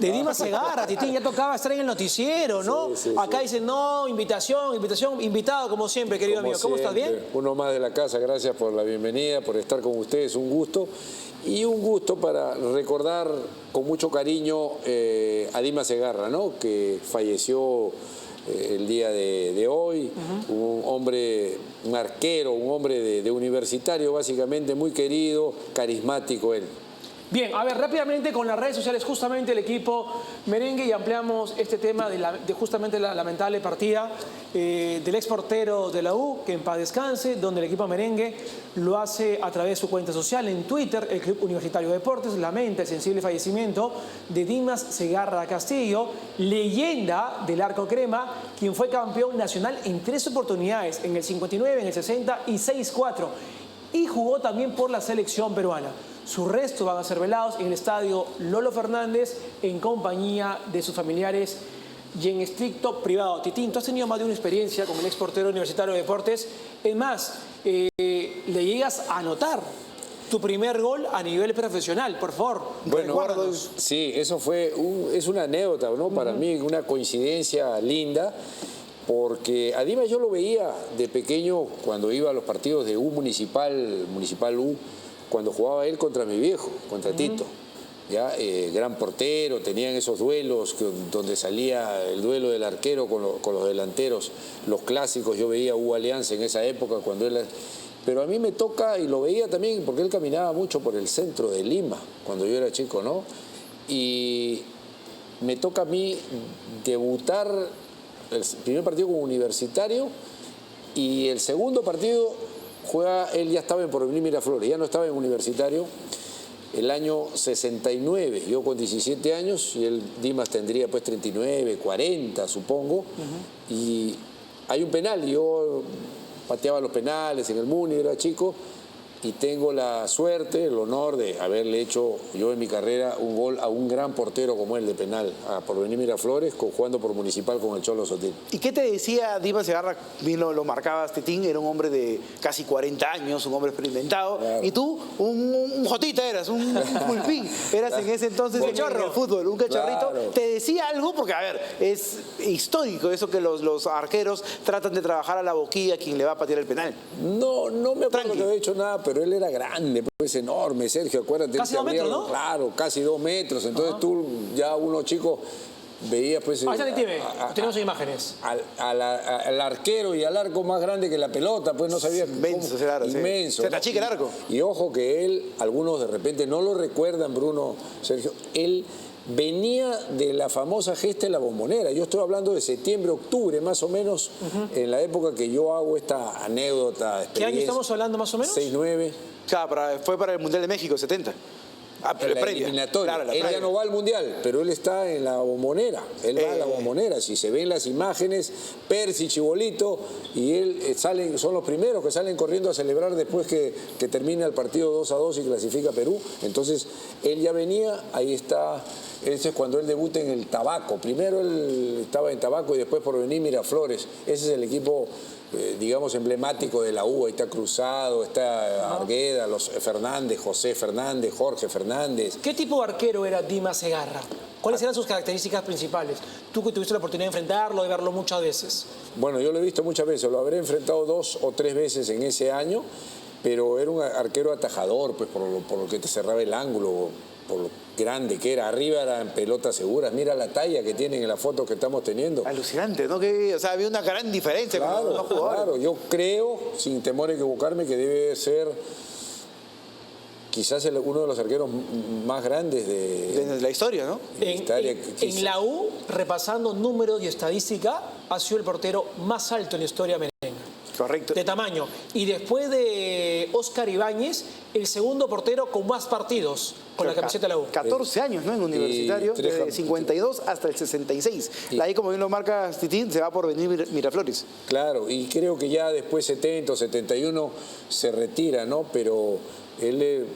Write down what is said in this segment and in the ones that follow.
de Dimas Segarra. Titín, ya tocaba estar en el noticiero, ¿no? Sí, Acá dicen, no, invitación, invitado como siempre, querido amigo. ¿Cómo estás? ¿Bien? Uno más de la casa, gracias por la bienvenida, por estar con ustedes, un gusto. Y un gusto para recordar con mucho cariño a Dimas Segarra, ¿no? Que falleció el día de hoy, un hombre, un arquero, un hombre de universitario básicamente, muy querido, carismático él. Bien, a ver, rápidamente con las redes sociales, justamente el equipo merengue, y ampliamos este tema de justamente la lamentable partida del ex portero de la U, que en paz descanse, donde el equipo merengue lo hace a través de su cuenta social en Twitter. El Club Universitario de Deportes lamenta el sensible fallecimiento de Dimas Segarra Castillo, leyenda del arco crema, quien fue campeón nacional en 3 oportunidades, en el 59, en el 60 y 6-4, y jugó también por la selección peruana. Sus restos van a ser velados en el estadio Lolo Fernández en compañía de sus familiares y en estricto privado. Titín, tú has tenido más de una experiencia como el ex portero universitario de deportes. Es más, le llegas a anotar tu primer gol a nivel profesional, por favor. Bueno, sí, eso fue es una anécdota, ¿no? Para mí, una coincidencia linda, porque a Dimas yo lo veía de pequeño cuando iba a los partidos de U Municipal U, cuando jugaba él contra mi viejo, contra Tito. ¿Ya? Gran portero, tenían esos duelos donde salía el duelo del arquero con los delanteros, los clásicos. Yo veía U Alianza en esa época cuando él... Pero a mí me toca, y lo veía también porque él caminaba mucho por el centro de Lima cuando yo era chico, ¿no? Y me toca a mí debutar el primer partido como universitario, y el segundo partido él ya estaba en Porvenir Miraflores, ya no estaba en universitario, el año 69, yo con 17 años, y el Dimas tendría pues 39, 40 supongo, y hay un penal, y yo pateaba los penales en el Muni, era chico, y tengo la suerte, el honor de haberle hecho yo en mi carrera un gol a un gran portero como él de penal, a Porvenir Miraflores, jugando por Municipal con el Cholo Sotil. ¿Y qué te decía Dimas Segarra? Lo marcabas, Titín, era un hombre de casi 40 años, un hombre experimentado, claro. Y tú, un jotita eras, un pulpín, eras en ese entonces en el fútbol, un cachorrito. Claro. ¿Te decía algo? Porque, a ver, es histórico eso que los arqueros tratan de trabajar a la boquilla a quien le va a patear el penal. No me acuerdo que había hecho nada, pero él era grande, pues enorme, Sergio, acuérdate. Casi 2 metros, ¿no? Claro, casi 2 metros. Entonces tú, ya uno chico, veías pues... Ahí está, tenemos imágenes. Al arquero y al arco más grande que la pelota, pues no sabía... Inmenso, claro. Inmenso. Se te achica el arco. Y ojo que él, algunos de repente no lo recuerdan, Bruno, Sergio, él venía de la famosa gesta de la Bombonera. Yo estoy hablando de septiembre, octubre, más o menos, en la época que yo hago esta anécdota. ¿Qué año estamos hablando más o menos? 6-9. Claro, fue para el Mundial de México, 70. Pero la eliminatoria. Claro, él ya no va al Mundial, pero él está en la Bombonera. Él va a la Bombonera. Si se ven las imágenes, Percy, Chibolito, y él son los primeros que salen corriendo a celebrar después que termina el partido 2-2 y clasifica Perú. Entonces, él ya venía, ahí está. Ese es cuando él debuta en el Tabaco. Primero él estaba en Tabaco y después Porvenir Miraflores. Ese es el equipo, digamos, emblemático de la U. Ahí está Cruzado, está Argueda, los Fernández, José Fernández, Jorge Fernández. ¿Qué tipo de arquero era Dimas Segarra? ¿Cuáles eran sus características principales? Tú que tuviste la oportunidad de enfrentarlo, de verlo muchas veces. Bueno, yo lo he visto muchas veces. Lo habré enfrentado 2 o 3 veces en ese año, pero era un arquero atajador, pues por lo que te cerraba el ángulo, por lo grande que era. Arriba eran pelotas seguras. Mira la talla que tienen en la foto que estamos teniendo. Alucinante, ¿no? O sea, había una gran diferencia con los jugadores. Claro, yo creo, sin temor a equivocarme, que debe ser quizás uno de los arqueros más grandes de la historia, ¿no? En la U, repasando números y estadística, ha sido el portero más alto en la historia merengue. Correcto. De tamaño. Y después de Óscar Ibáñez, el segundo portero con más partidos con la camiseta de la U. 14 años, ¿no? En universitario, desde 52 hasta el 66. Ahí, como bien lo marca Titín, se va por venir Miraflores. Claro, y creo que ya después 70 o 71 se retira, ¿no? Pero él...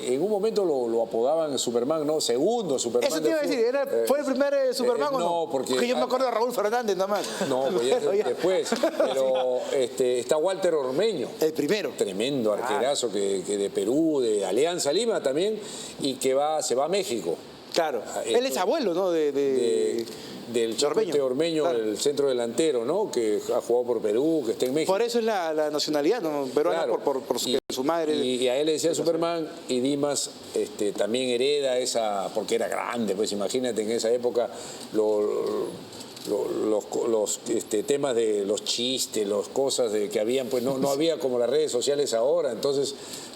en un momento lo apodaban Superman, ¿no? Segundo Superman. Eso te iba a decir, ¿fue el primer Superman o no? No, porque yo me acuerdo de Raúl Fernández nada más. No, pues ya después. Pero está Walter Ormeño. El primero. Tremendo arquerazo que de Perú, de Alianza Lima también, y que se va a México. Claro. Él es abuelo, ¿no? Del Chicote Ormeño, claro. el centro delantero, ¿no? Que ha jugado por Perú, que está en México. Por eso es la nacionalidad, ¿no? Peruana, Claro. por su madre. Y a él le decía Superman, y Dimas también hereda esa, porque era grande, pues imagínate en esa época los temas de los chistes, las cosas que habían, pues no había como las redes sociales ahora, entonces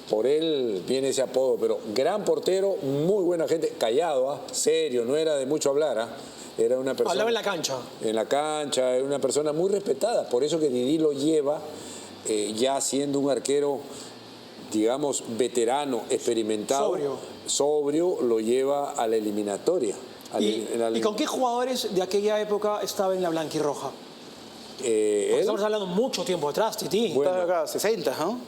por él viene ese apodo, pero gran portero, muy buena gente, callado, serio, no era de mucho hablar, era una persona... Hablaba en la cancha. En la cancha, era una persona muy respetada, por eso que Didi lo lleva ya siendo un arquero, digamos, veterano, experimentado, sobrio, lo lleva a la eliminatoria. ¿Y con qué jugadores de aquella época estaba en la blanquirroja? Estamos hablando mucho tiempo atrás, Tití. Bueno, está acá, 60, ¿no?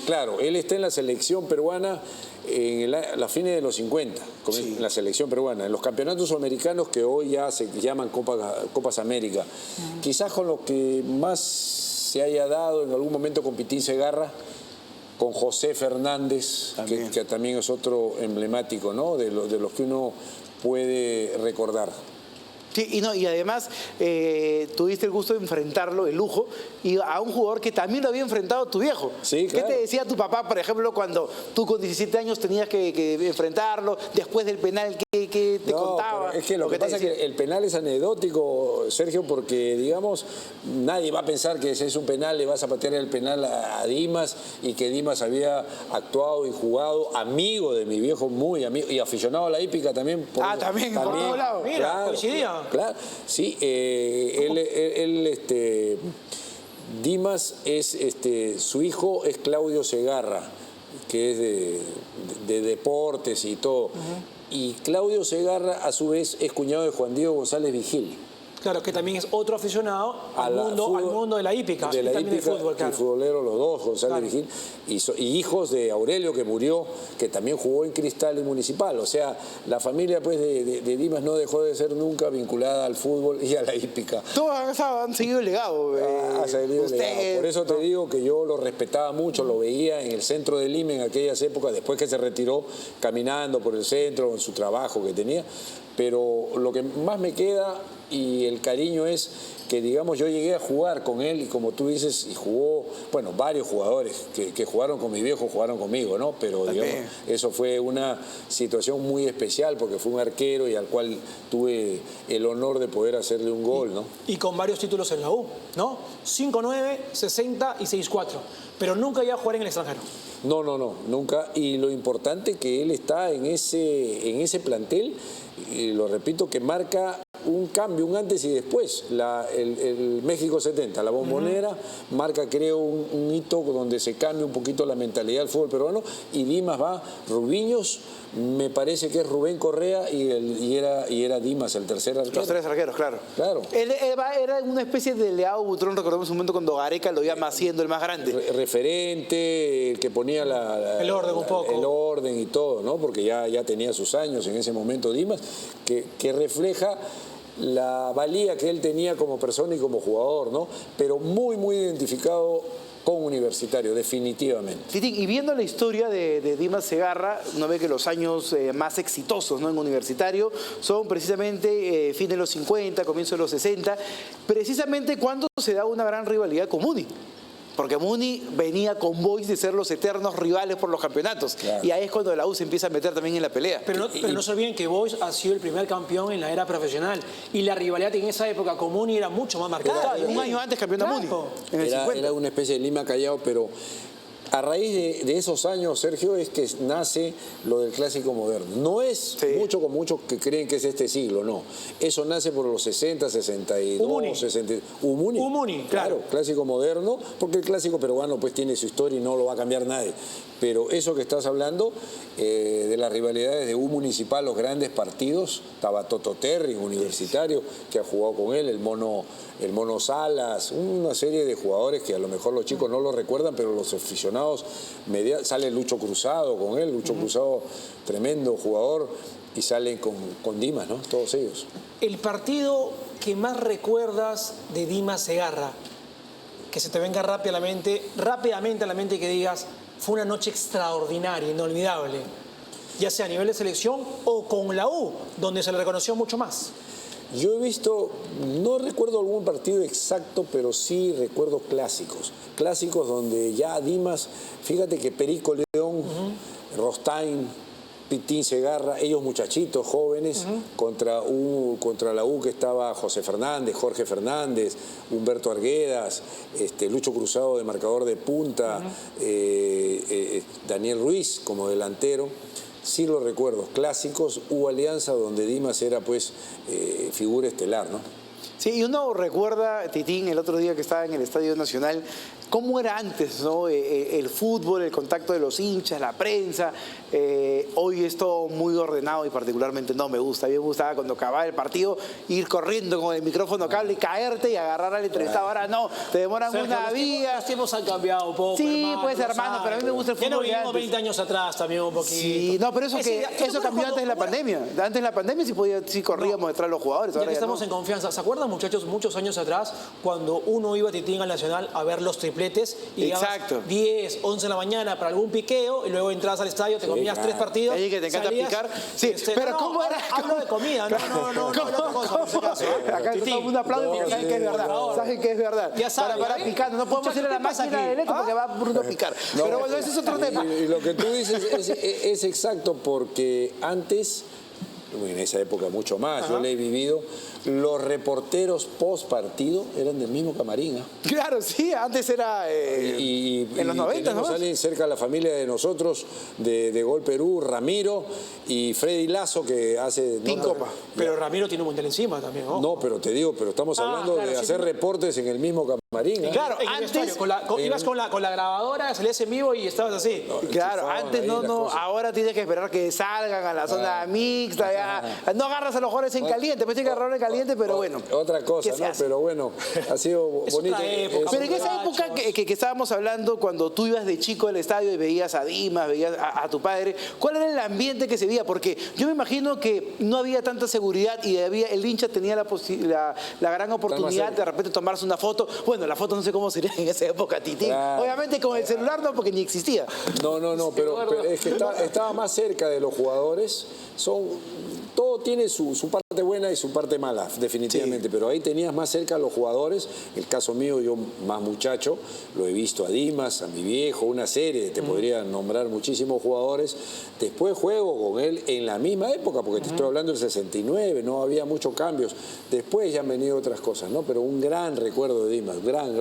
Claro, él está en la selección peruana en la fines de los 50, en la selección peruana, en los campeonatos sudamericanos que hoy ya se llaman Copas América. Quizás con lo que más se haya dado en algún momento con Pitín Segarra, con José Fernández, que también es otro emblemático, ¿no? de los que uno puede recordar. Sí, y además tuviste el gusto de enfrentarlo, el lujo, y a un jugador que también lo había enfrentado tu viejo. Sí, claro. ¿Qué te decía tu papá, por ejemplo, cuando tú con 17 años tenías que enfrentarlo, después del penal, qué te contaba? Es que lo que pasa es que el penal es anecdótico, Sergio, porque, digamos, nadie va a pensar que si es un penal le vas a patear el penal a Dimas, y que Dimas había actuado y jugado, amigo de mi viejo, muy amigo, y aficionado a la hípica también. También, por todos lados. Mira, claro, coincidía. Claro, sí, Dimas es, su hijo es Claudio Segarra, que es de deportes y todo. Y Claudio Segarra, a su vez, es cuñado de Juan Diego González Vigil. Claro, que también es otro aficionado al mundo de la hípica. De la también hípica, de fútbol, claro. y futbolero los dos, González Vigil, y hijos de Aurelio, que murió, que también jugó en Cristal y Municipal. O sea, la familia pues de Dimas no dejó de ser nunca vinculada al fútbol y a la hípica. Todos han seguido el legado. Por eso te digo que yo lo respetaba mucho, lo veía en el centro de Lima en aquellas épocas, después que se retiró caminando por el centro, en su trabajo que tenía. Pero lo que más me queda y el cariño es que, digamos, yo llegué a jugar con él, y como tú dices, y jugó, bueno, varios jugadores que jugaron con mi viejo, jugaron conmigo, ¿no? Pero, digamos, eso fue una situación muy especial, porque fue un arquero y al cual tuve el honor de poder hacerle un gol, ¿no? Y con varios títulos en la U, ¿no? 5-9, 60 y 6-4. Pero nunca iba a jugar en el extranjero. No, nunca. Y lo importante que él está en ese plantel, y lo repito, que marca un cambio, un antes y después. El México 70, la Bombonera, marca, creo, un hito donde se cambia un poquito la mentalidad del fútbol peruano, y Dimas va, Rubiños, me parece que es Rubén Correa, y era Dimas el tercer arquero. Los tres arqueros, claro. Él era una especie de Leao Butrón, recordemos un momento cuando Gareca lo iba siendo el más grande. Referente, el que ponía el orden un poco. El orden y todo, ¿no? Porque ya tenía sus años en ese momento Dimas, que refleja la valía que él tenía como persona y como jugador, ¿no? Pero muy, muy identificado con Universitario, definitivamente. Titín, y viendo la historia de Dimas Segarra, uno ve que los años más exitosos, ¿no?, en Universitario son precisamente fin de los 50, comienzo de los 60, precisamente cuando se da una gran rivalidad con Muni. Porque Muni venía con Boys de ser los eternos rivales por los campeonatos. Claro. Y ahí es cuando la U se empieza a meter también en la pelea. Pero no se olviden que Boys ha sido el primer campeón en la era profesional. Y la rivalidad en esa época con Muni era mucho más marcada. Un año antes campeón de Muni. En el 50. Era una especie de Lima Callao, pero a raíz de esos años, Sergio, es que nace lo del clásico moderno. No es mucho con muchos que creen que es este siglo, no. Eso nace por los 60, 62, Umuni. 60. Umuni, claro. Clásico moderno, porque el clásico peruano pues tiene su historia y no lo va a cambiar nadie. Pero eso que estás hablando, de las rivalidades de U Municipal, los grandes partidos, estaba Toto Terry, Universitario, que ha jugado con él, el Mono Salas, una serie de jugadores que a lo mejor los chicos no lo recuerdan, pero los aficionados, sale Lucho Cruzado con él, Lucho Cruzado, tremendo jugador, y salen con Dimas, ¿no? Todos ellos. El partido que más recuerdas de Dimas Segarra, que se te venga rápidamente a la mente, y que digas, fue una noche extraordinaria, inolvidable. ya sea a nivel de selección o con la U, donde se le reconoció mucho más. Yo he visto, no recuerdo algún partido exacto, pero sí recuerdo clásicos. Clásicos donde ya Dimas, fíjate que Perico León, Rostain, Pitín Segarra, ellos muchachitos jóvenes, contra la U que estaba José Fernández, Jorge Fernández, Humberto Arguedas, Lucho Cruzado de marcador de punta, Daniel Ruiz como delantero. Sí lo recuerdo, clásicos, hubo Alianza donde Dimas era pues figura estelar, ¿no? Sí, y uno recuerda, Titín, el otro día que estaba en el Estadio Nacional, cómo era antes, ¿no? El fútbol, el contacto de los hinchas, la prensa. Hoy es todo muy ordenado y particularmente no me gusta. A mí me gustaba cuando acababa el partido ir corriendo con el micrófono cable y caerte y agarrar al entrevistado. Ahora no, te demoran una vía. Los tiempos han cambiado un poco, Sí, hermano, pues hermano, pero a mí me gusta el fútbol. Ya no de vivimos antes. 20 años atrás también un poquito. Sí, no, pero eso cambió antes de la pandemia. Antes de la pandemia sí corríamos detrás de los jugadores. Ya Ahora que ya estamos no. en confianza, ¿se acuerdan, muchachos, muchos años atrás, cuando uno iba a Titín al Nacional a ver los tripletes y llegabas Exacto. 10, 11 de la mañana para algún piqueo y luego entras al estadio, te comías claro. 3 partidos. Ahí que te encanta salías, picar. Sí, pero ¿cómo era? Hablo de comida, no otra cosa en ese caso. Acá todo el mundo aplaude porque saben que es verdad. Saben que es verdad. Ya saben, Para ¿eh? picando. No podemos ir a la ¿qué pasa máquina aquí? de leche porque va Bruno a picar. No, Pero bueno, ese es otro tema. Y lo que tú dices es exacto, porque antes, en esa época mucho más, yo le he vivido, los reporteros post partido eran del mismo camarín. Claro, sí, antes era en los 90, tenemos ¿no? a alguien cerca de la familia de nosotros, de Gol Perú, Ramiro y Freddy Lazo, que hace... Team Copa. Pero Ramiro tiene un mundial encima también, ¿no? No, pero te digo, pero estamos hablando claro, de sí, hacer sí. reportes en el mismo camarín. Claro, En el antes... vestuario, ibas con la grabadora, salías en vivo y estabas así. Claro, enchufaban antes ahí no, las cosas. ahora tienes que esperar que salgan a la zona mixta, ya. No agarras a los jugadores en caliente, pues tienes que agarrar en caliente, pero bueno. Otra cosa, ¿Qué se ¿no? hace? Pero bueno, ha sido Es bonito. otra época. Pero en esa época que estábamos hablando, cuando tú ibas de chico al estadio y veías a Dimas, veías a tu padre, ¿cuál era el ambiente que se veía? Porque yo me imagino que no había tanta seguridad y el hincha tenía la gran oportunidad de repente tomarse una foto. Bueno, la foto no sé cómo sería en esa época, Titín. Claro. Obviamente con el celular no, porque ni existía. No, pero es que estaba más cerca de los jugadores. Todo tiene su parte buena y su parte mala, definitivamente, pero ahí tenías más cerca a los jugadores. El caso mío, yo más muchacho, lo he visto a Dimas, a mi viejo, una serie, te podría nombrar muchísimos jugadores. Después juego con él en la misma época, porque te estoy hablando del 69, no había muchos cambios. Después ya han venido otras cosas, ¿no? Pero un gran recuerdo de Dimas, gran